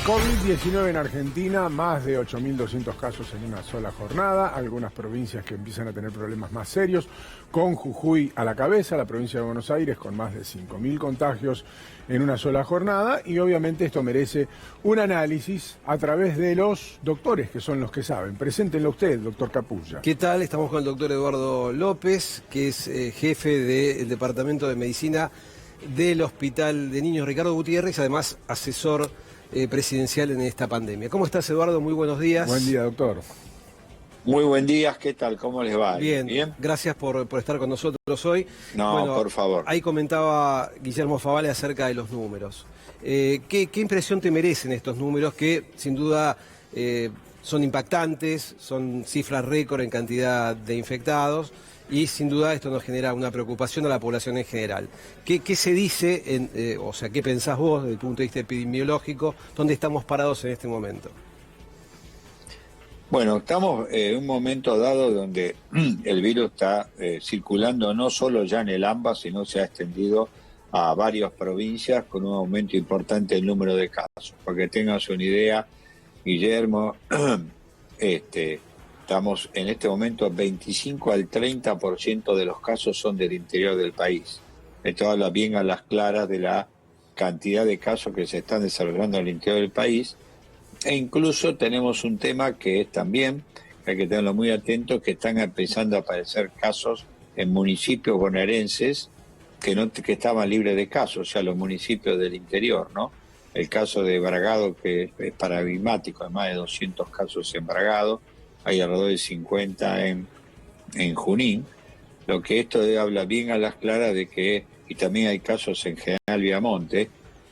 COVID-19 en Argentina, más de 8.200 casos en una sola jornada, algunas provincias que empiezan a tener problemas más serios, con Jujuy a la cabeza, la provincia de Buenos Aires con más de 5.000 contagios en una sola jornada, y obviamente esto merece un análisis a través de los doctores, que son los que saben. Preséntenlo usted, doctor Capulla. ¿Qué tal? Estamos con el doctor Eduardo López, que es jefe del Departamento de Medicina del Hospital de Niños Ricardo Gutiérrez, además asesor presidencial en esta pandemia. ¿Cómo estás, Eduardo? Muy buenos días. Buen día, doctor. Muy buen día, ¿qué tal? ¿Cómo les va? Bien. Gracias por estar con nosotros hoy. No, bueno, por favor. Ahí comentaba Guillermo Favale acerca de los números. ¿Qué impresión te merecen estos números que, sin duda, son impactantes, son cifras récord en cantidad de infectados? Y sin duda esto nos genera una preocupación a la población en general. ¿Qué se dice, o sea, qué pensás vos desde el punto de vista epidemiológico? ¿Dónde estamos parados en este momento? Bueno, estamos en un momento dado donde el virus está circulando no solo ya en el AMBA, sino se ha extendido a varias provincias con un aumento importante del número de casos. Para que tengas una idea, Guillermo, estamos en este momento 25 al 30% de los casos son del interior del país. Esto habla bien a las claras de la cantidad de casos que se están desarrollando en el interior del país. E incluso tenemos un tema que es también, que hay que tenerlo muy atento, que están empezando a aparecer casos en municipios bonaerenses que estaban libres de casos, o sea, los municipios del interior, ¿no? El caso de Bragado, que es paradigmático, hay más de 200 casos en Bragado, hay alrededor de 50 en Junín, lo que esto habla bien a las claras de que, y también hay casos en General Viamonte,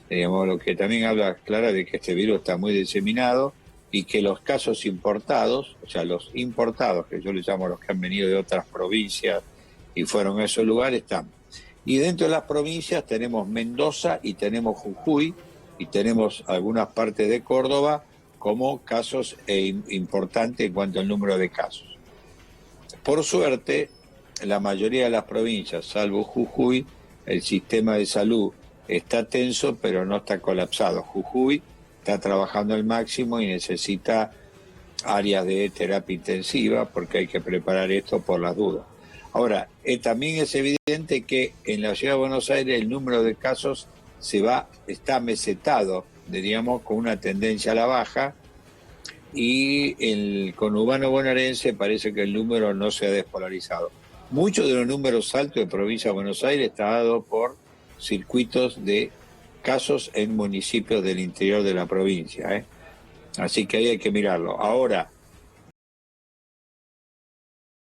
digamos, lo que también habla clara de que este virus está muy diseminado y que los casos importados, o sea, los importados, que yo les llamo los que han venido de otras provincias y fueron a esos lugares, están. Y dentro de las provincias tenemos Mendoza y tenemos Jujuy y tenemos algunas partes de Córdoba como casos importantes en cuanto al número de casos. Por suerte, en la mayoría de las provincias, salvo Jujuy, el sistema de salud está tenso, pero no está colapsado. Jujuy está trabajando al máximo y necesita áreas de terapia intensiva porque hay que preparar esto por las dudas. Ahora, también es evidente que en la ciudad de Buenos Aires el número de casos está mesetado, diríamos, con una tendencia a la baja, y el conurbano bonaerense parece que el número no se ha despolarizado. Muchos de los números altos de provincia de Buenos Aires está dado por circuitos de casos en municipios del interior de la provincia, Así que ahí hay que mirarlo. Ahora,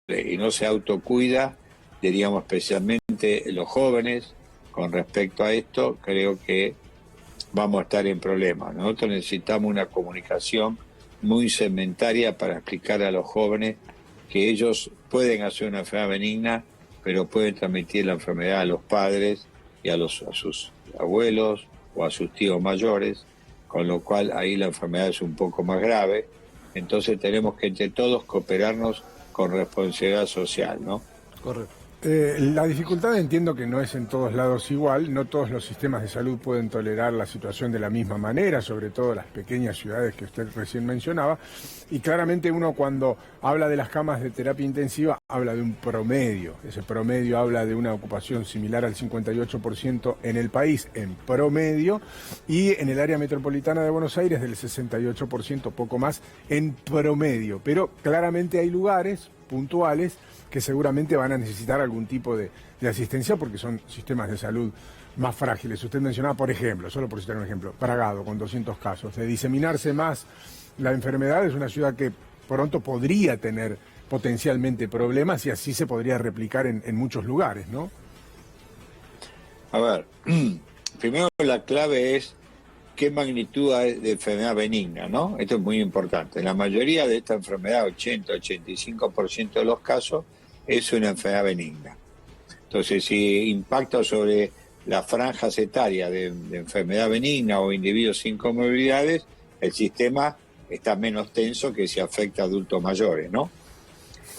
y no se autocuida, diríamos especialmente los jóvenes, con respecto a esto, creo que vamos a estar en problemas. Nosotros necesitamos una comunicación muy segmentaria para explicar a los jóvenes que ellos pueden hacer una enfermedad benigna, pero pueden transmitir la enfermedad a los padres y a sus abuelos o a sus tíos mayores, con lo cual ahí la enfermedad es un poco más grave. Entonces tenemos que entre todos cooperarnos con responsabilidad social, ¿no? Correcto. La dificultad entiendo que no es en todos lados igual, no todos los sistemas de salud pueden tolerar la situación de la misma manera, sobre todo las pequeñas ciudades que usted recién mencionaba, y claramente uno cuando habla de las camas de terapia intensiva habla de un promedio, ese promedio habla de una ocupación similar al 58% en el país en promedio, y en el área metropolitana de Buenos Aires del 68%, poco más en promedio, pero claramente hay lugares puntuales que seguramente van a necesitar algún tipo de asistencia porque son sistemas de salud más frágiles. Usted mencionaba, por ejemplo, solo por citar un ejemplo, Bragado con 200 casos. De diseminarse más la enfermedad es una ciudad que pronto podría tener potencialmente problemas y así se podría replicar en muchos lugares, ¿no? A ver, primero la clave es qué magnitud hay de enfermedad benigna, ¿no? Esto es muy importante. La mayoría de esta enfermedad, 80-85% de los casos, es una enfermedad benigna. Entonces, si impacta sobre las franjas etarias de enfermedad benigna o individuos sin comorbilidades, el sistema está menos tenso que si afecta a adultos mayores, ¿no?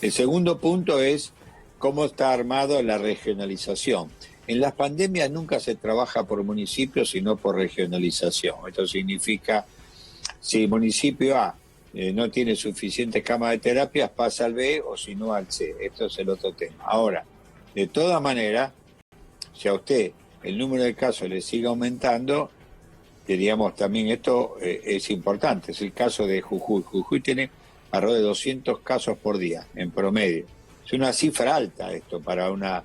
El segundo punto es cómo está armado la regionalización. En las pandemias nunca se trabaja por municipios, sino por regionalización. Esto significa Si municipio A no tiene suficientes camas de terapia, pasa al B o si no al C. Esto es el otro tema. Ahora, de todas maneras, si a usted el número de casos le sigue aumentando, diríamos también esto es importante. Es el caso de Jujuy. Jujuy tiene alrededor de 200 casos por día en promedio. Es una cifra alta esto para una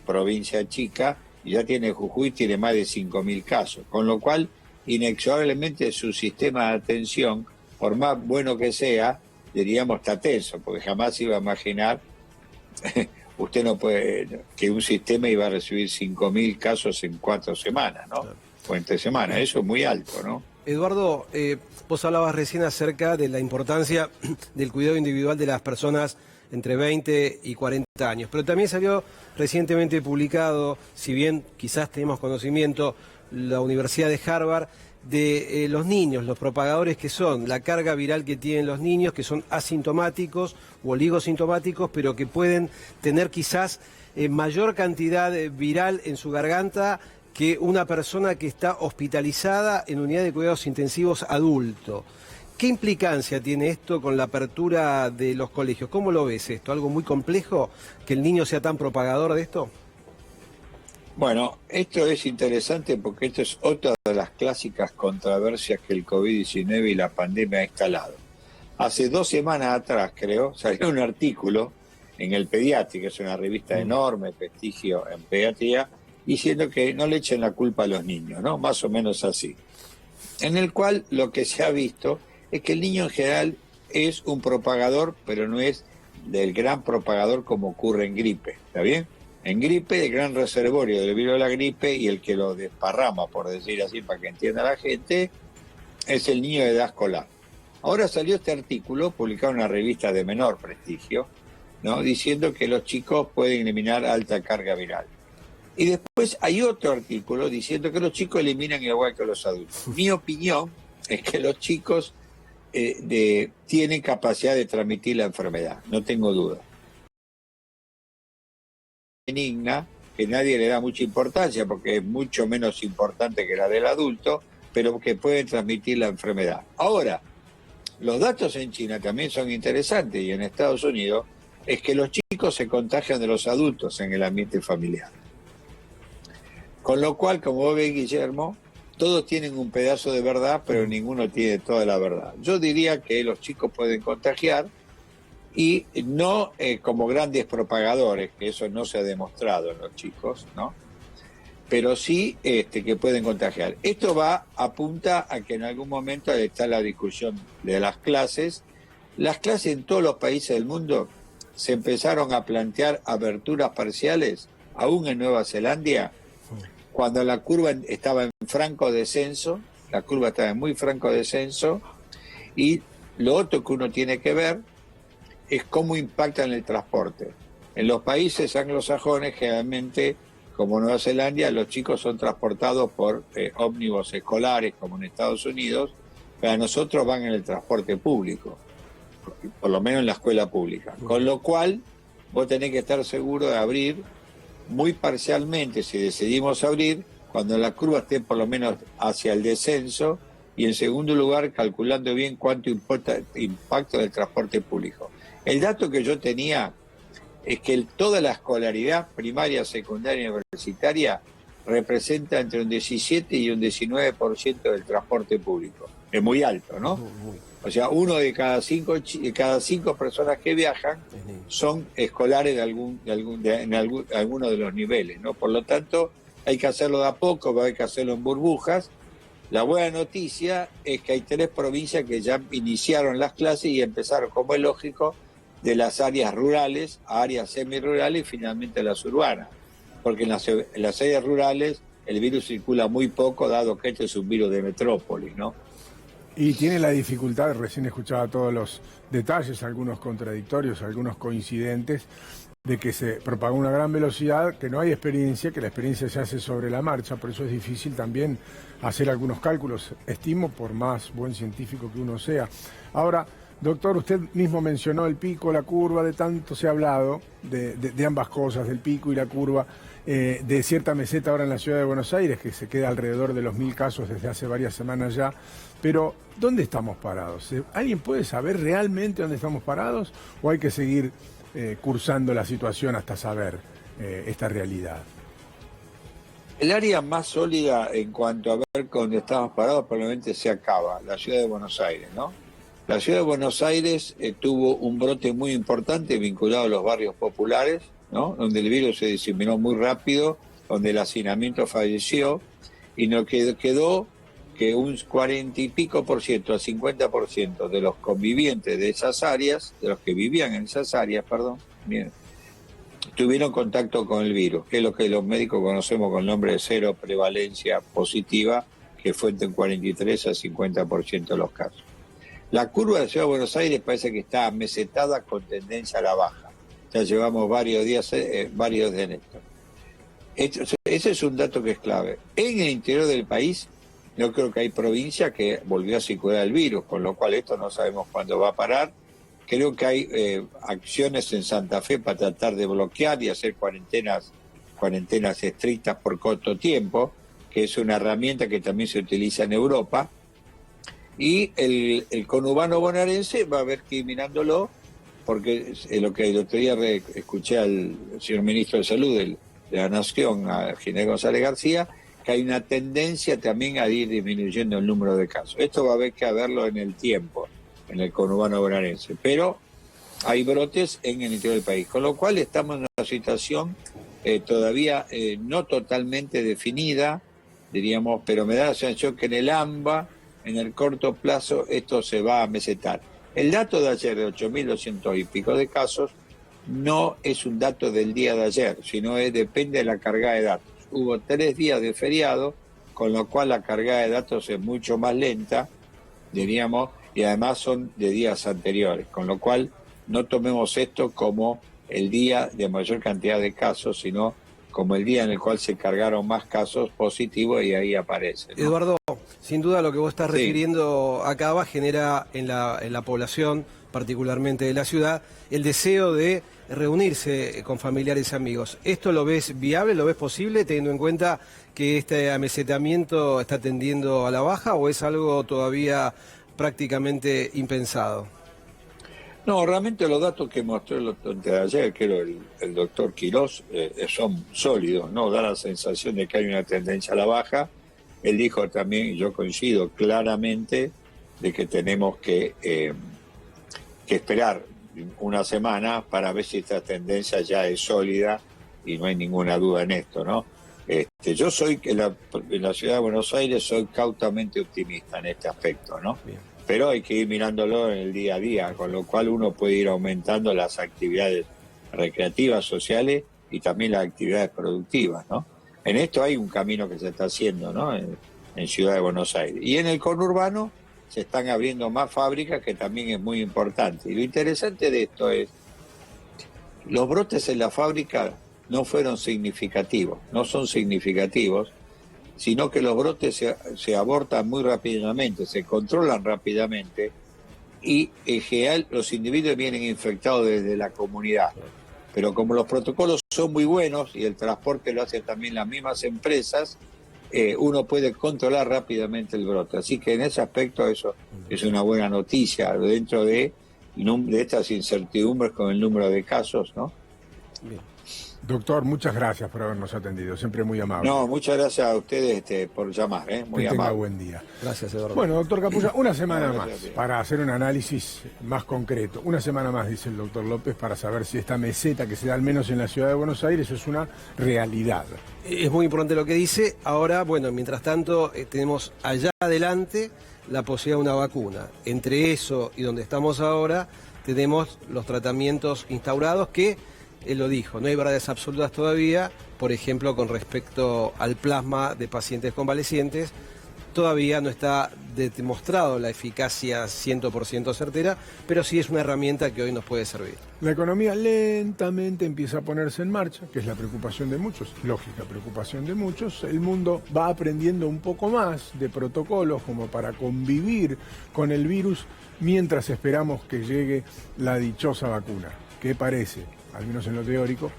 provincia chica, y ya tiene más de 5.000 casos, con lo cual inexorablemente su sistema de atención, por más bueno que sea, diríamos está tenso, porque jamás iba a imaginar usted no puede que un sistema iba a recibir 5.000 casos en 4 semanas, ¿no? O en 3 semanas, eso es muy alto, ¿no? Eduardo, vos hablabas recién acerca de la importancia del cuidado individual de las personas entre 20 y 40 años, pero también salió recientemente publicado, si bien quizás tenemos conocimiento, la Universidad de Harvard, de los niños, los propagadores que son, la carga viral que tienen los niños, que son asintomáticos o oligosintomáticos, pero que pueden tener quizás mayor cantidad viral en su garganta que una persona que está hospitalizada en unidad de cuidados intensivos adulto. ¿Qué implicancia tiene esto con la apertura de los colegios? ¿Cómo lo ves esto? ¿Algo muy complejo que el niño sea tan propagador de esto? Bueno, esto es interesante porque esto es otra de las clásicas controversias que el COVID-19 y la pandemia ha instalado. Hace 2 semanas atrás, creo, salió un artículo en el Pediatri, que es una revista de enorme prestigio en pediatría, diciendo que no le echen la culpa a los niños, ¿no? Más o menos así. En el cual lo que se ha visto es que el niño en general es un propagador, pero no es del gran propagador como ocurre en gripe, ¿está bien? En gripe, el gran reservorio del virus de la gripe y el que lo desparrama, por decir así, para que entienda la gente, es el niño de edad escolar. Ahora salió este artículo, publicado en una revista de menor prestigio, ¿no? Diciendo que los chicos pueden eliminar alta carga viral. Y después hay otro artículo diciendo que los chicos eliminan igual que los adultos. Mi opinión es que los chicos tienen capacidad de transmitir la enfermedad, no tengo duda. Benigna, que nadie le da mucha importancia porque es mucho menos importante que la del adulto, pero que pueden transmitir la enfermedad. Ahora, los datos en China también son interesantes y en Estados Unidos es que los chicos se contagian de los adultos en el ambiente familiar. Con lo cual, como vos ves, Guillermo, todos tienen un pedazo de verdad, pero ninguno tiene toda la verdad. Yo diría que los chicos pueden contagiar y no como grandes propagadores, que eso no se ha demostrado en los chicos, ¿no? Pero sí que pueden contagiar. Esto apunta a que en algún momento está la discusión de las clases. Las clases en todos los países del mundo se empezaron a plantear aberturas parciales, aún en Nueva Zelanda, cuando la curva estaba en franco descenso, la curva estaba en muy franco descenso, y lo otro que uno tiene que ver es cómo impacta en el transporte. En los países anglosajones, generalmente, como Nueva Zelanda, los chicos son transportados por ómnibus escolares, como en Estados Unidos, pero a nosotros van en el transporte público, por lo menos en la escuela pública. Con lo cual, vos tenés que estar seguro de abrir muy parcialmente, si decidimos abrir, cuando la curva esté por lo menos hacia el descenso, y en segundo lugar, calculando bien cuánto impacto del transporte público. El dato que yo tenía es que toda la escolaridad primaria, secundaria y universitaria representa entre un 17 y un 19% del transporte público. Es muy alto, ¿no? O sea, uno de cada cinco personas que viajan son escolares en alguno de los niveles, ¿no? Por lo tanto, hay que hacerlo de a poco, hay que hacerlo en burbujas. La buena noticia es que hay 3 provincias que ya iniciaron las clases y empezaron, como es lógico, de las áreas rurales a áreas semirurales y finalmente a las urbanas. Porque en las áreas rurales el virus circula muy poco, dado que este es un virus de metrópoli, ¿no? Y tiene la dificultad, recién escuchaba todos los detalles, algunos contradictorios, algunos coincidentes, de que se propaga una gran velocidad, que no hay experiencia, que la experiencia se hace sobre la marcha, por eso es difícil también hacer algunos cálculos, estimo, por más buen científico que uno sea. Ahora, Doctor, usted mismo mencionó el pico, la curva, de tanto se ha hablado de ambas cosas, del pico y la curva, de cierta meseta ahora en la ciudad de Buenos Aires, que se queda alrededor de los 1000 casos desde hace varias semanas ya. Pero, ¿dónde estamos parados? ¿Alguien puede saber realmente dónde estamos parados o hay que seguir cursando la situación hasta saber esta realidad? El área más sólida en cuanto a ver dónde estamos parados probablemente se acaba, la ciudad de Buenos Aires, ¿no? La ciudad de Buenos Aires tuvo un brote muy importante vinculado a los barrios populares, ¿no? Donde el virus se diseminó muy rápido, donde el hacinamiento falleció, y no quedó que un 40 y pico por ciento, al 50% de los convivientes de esas áreas, de los que vivían en esas áreas, bien, tuvieron contacto con el virus, que es lo que los médicos conocemos con el nombre de cero prevalencia positiva, que fue entre un 43 al 50% de los casos. La curva de la Ciudad de Buenos Aires parece que está mesetada con tendencia a la baja. Ya llevamos varios días de esto. Ese es un dato que es clave. En el interior del país, yo creo que hay provincia que volvió a circular el virus, con lo cual esto no sabemos cuándo va a parar. Creo que hay acciones en Santa Fe para tratar de bloquear y hacer cuarentenas estrictas por corto tiempo, que es una herramienta que también se utiliza en Europa. Y el conurbano bonaerense va a haber que ir mirándolo, porque lo que el otro día escuché al señor ministro de Salud de la Nación, a Ginés González García, que hay una tendencia también a ir disminuyendo el número de casos. Esto va a haber que verlo en el tiempo, en el conurbano bonaerense. Pero hay brotes en el interior del país, con lo cual estamos en una situación todavía no totalmente definida, diríamos, pero me da la sensación que en el AMBA, en el corto plazo, esto se va a mesetar. El dato de ayer de 8.200 y pico de casos no es un dato del día de ayer, sino depende de la carga de datos. Hubo 3 días de feriado, con lo cual la carga de datos es mucho más lenta, diríamos, y además son de días anteriores, con lo cual no tomemos esto como el día de mayor cantidad de casos, sino como el día en el cual se cargaron más casos positivos y ahí aparece, ¿no? Eduardo, sin duda lo que vos estás refiriendo acá genera en la población, particularmente de la ciudad, el deseo de reunirse con familiares y amigos. ¿Esto lo ves viable, lo ves posible, teniendo en cuenta que este amesetamiento está tendiendo a la baja, o es algo todavía prácticamente impensado? No, realmente los datos que mostró de ayer, que era el doctor Quirós, son sólidos, ¿no? Da la sensación de que hay una tendencia a la baja. Él dijo también, y yo coincido claramente, de que tenemos que esperar una semana para ver si esta tendencia ya es sólida, y no hay ninguna duda en esto, ¿no? Yo soy, en la ciudad de Buenos Aires, soy cautamente optimista en este aspecto, ¿no? Bien. Pero hay que ir mirándolo en el día a día, con lo cual uno puede ir aumentando las actividades recreativas, sociales y también las actividades productivas, ¿no? En esto hay un camino que se está haciendo, ¿no? En Ciudad de Buenos Aires. Y en el conurbano se están abriendo más fábricas, que también es muy importante. Y lo interesante de esto es, los brotes en la fábrica no fueron significativos, no son significativos, sino que los brotes se abortan muy rápidamente, se controlan rápidamente, y en general los individuos vienen infectados desde la comunidad. Pero como los protocolos son muy buenos y el transporte lo hacen también las mismas empresas, uno puede controlar rápidamente el brote. Así que en ese aspecto eso es una buena noticia dentro de estas incertidumbres con el número de casos, ¿no? Bien. Doctor, muchas gracias por habernos atendido, siempre muy amable. No, muchas gracias a ustedes por llamar, muy amable. Tenga buen día. Gracias, Eduardo. Bueno, doctor Capulla, una semana más para hacer un análisis más concreto. Una semana más, dice el doctor López, para saber si esta meseta que se da al menos en la ciudad de Buenos Aires es una realidad. Es muy importante lo que dice. Ahora, bueno, mientras tanto, tenemos allá adelante la posibilidad de una vacuna. Entre eso y donde estamos ahora, tenemos los tratamientos instaurados que, él lo dijo, no hay verdades absolutas todavía, por ejemplo, con respecto al plasma de pacientes convalecientes, todavía no está demostrado la eficacia 100% certera, pero sí es una herramienta que hoy nos puede servir. La economía lentamente empieza a ponerse en marcha, que es la preocupación de muchos, lógica preocupación de muchos. El mundo va aprendiendo un poco más de protocolos como para convivir con el virus mientras esperamos que llegue la dichosa vacuna, que parece, al menos en lo teórico,